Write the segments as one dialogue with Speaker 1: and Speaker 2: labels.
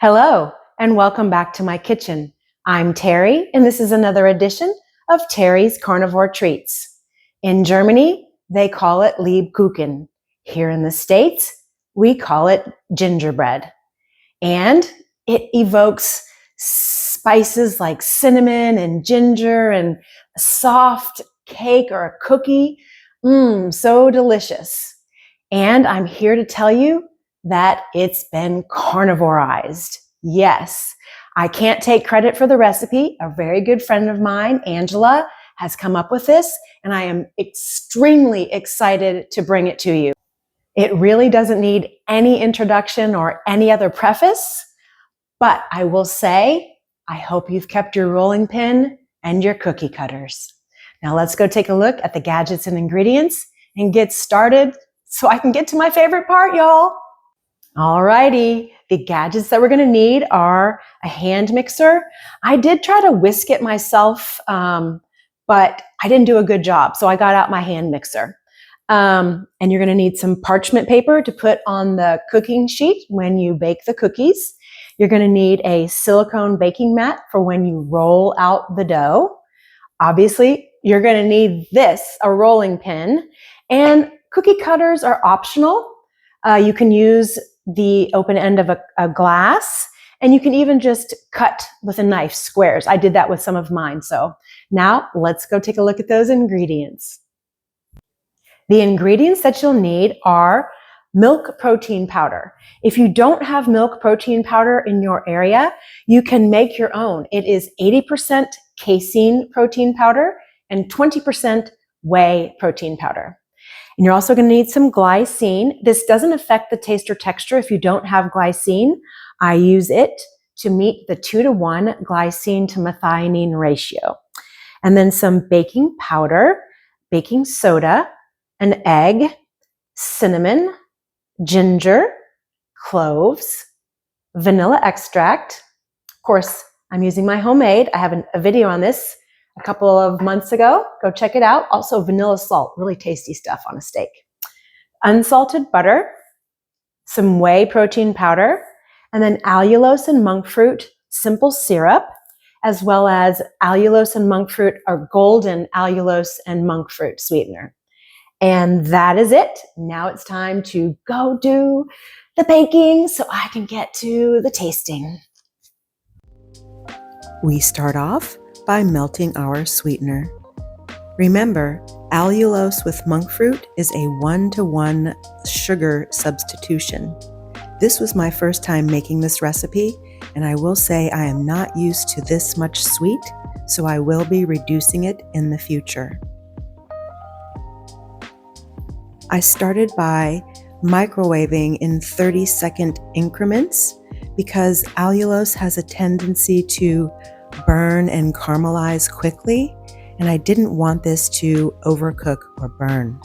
Speaker 1: Hello, and welcome back to my kitchen. I'm Terri, and this is another edition of Terri's Carnivore Treats. In Germany, they call it Lebkuchen. Here in the States, we call it gingerbread. And it evokes spices like cinnamon and ginger and a soft cake or a cookie. So delicious. And I'm here to tell you that it's been carnivorized. Yes, I can't take credit for the recipe. A very good friend of mine, Angela, has come up with this, and I am extremely excited to bring it to you. It really doesn't need any introduction or any other preface, but I will say, I hope you've kept your rolling pin and your cookie cutters. Now let's go take a look at the gadgets and ingredients and get started so I can get to my favorite part, y'all. Alrighty, the gadgets that we're gonna need are a hand mixer. I did try to whisk it myself, but I didn't do a good job, so I got out my hand mixer. And you're gonna need some parchment paper to put on the cooking sheet when you bake the cookies. You're gonna need a silicone baking mat for when you roll out the dough. Obviously, you're gonna need this, a rolling pin, and cookie cutters are optional. You can use the open end of a glass, and you can even just cut with a knife squares. I did that with some of mine. So now let's go take a look at those ingredients. The ingredients that you'll need are milk protein powder. If you don't have milk protein powder in your area, you can make your own. It is 80% casein protein powder and 20% whey protein powder. And you're also going to need some glycine. This doesn't affect the taste or texture if you don't have glycine. I use it to meet the 2-to-1 glycine to methionine ratio. And then some baking powder, baking soda, an egg, cinnamon, ginger, cloves, vanilla extract. Of course, I'm using my homemade. I have a video on this a couple of months ago. Go check it out. Also vanilla salt, really tasty stuff on a steak. Unsalted butter, some whey protein powder, and then allulose and monk fruit simple syrup, as well as allulose and monk fruit or golden allulose and monk fruit sweetener. And that is it. Now it's time to go do the baking so I can get to the tasting.
Speaker 2: We start off by melting our sweetener. Remember, allulose with monk fruit is a 1-to-1 sugar substitution. This was my first time making this recipe, and I will say I am not used to this much sweet, so I will be reducing it in the future. I started by microwaving in 30-second increments because allulose has a tendency to burn and caramelize quickly, and I didn't want this to overcook or burn.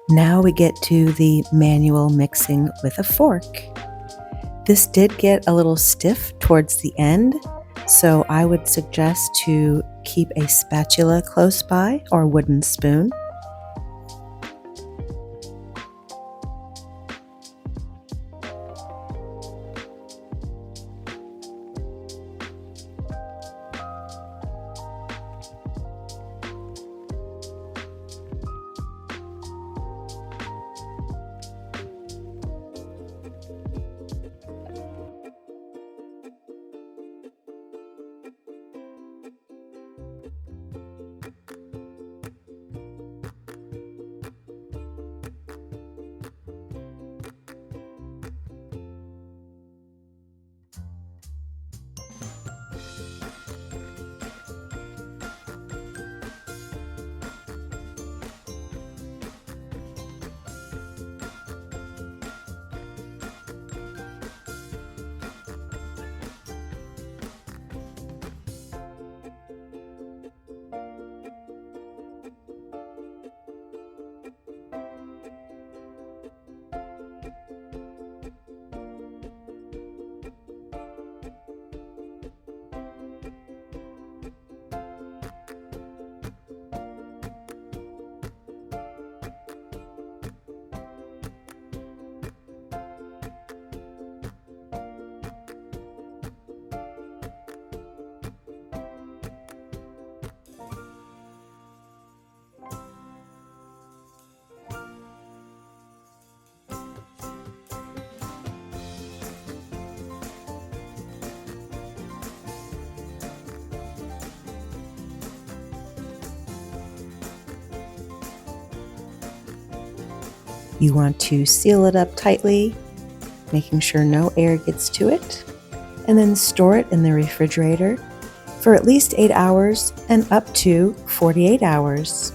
Speaker 2: Now we get to the manual mixing with a fork. This did get a little stiff towards the end, so I would suggest to keep a spatula close by or wooden spoon. You want to seal it up tightly, making sure no air gets to it, and then store it in the refrigerator for at least 8 hours and up to 48 hours.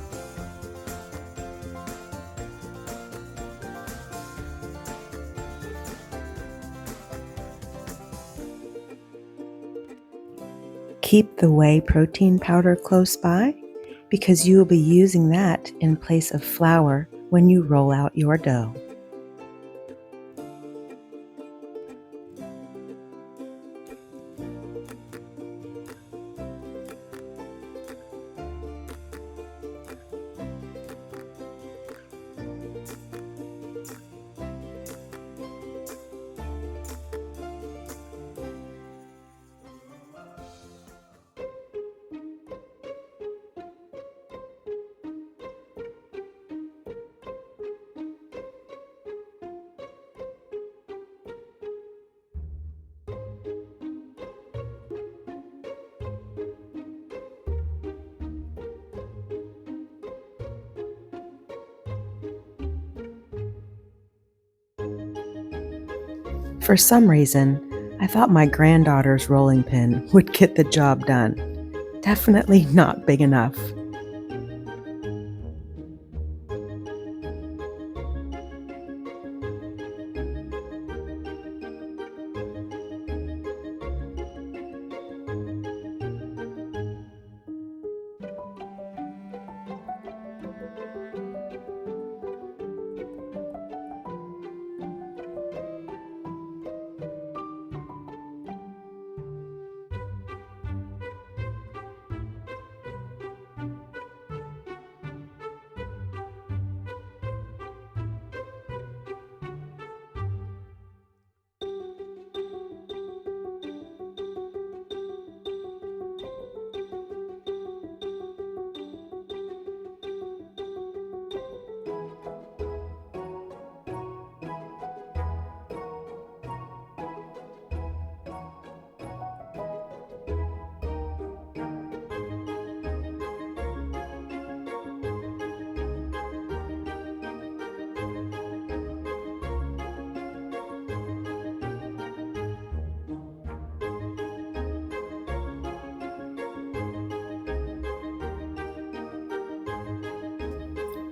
Speaker 2: Keep the whey protein powder close by because you will be using that in place of flour when you roll out your dough. For some reason, I thought my granddaughter's rolling pin would get the job done. Definitely not big enough.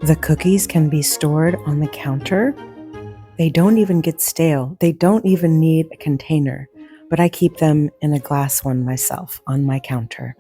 Speaker 2: The cookies can be stored on the counter. They don't even get stale. They don't even need a container, but I keep them in a glass one myself on my counter.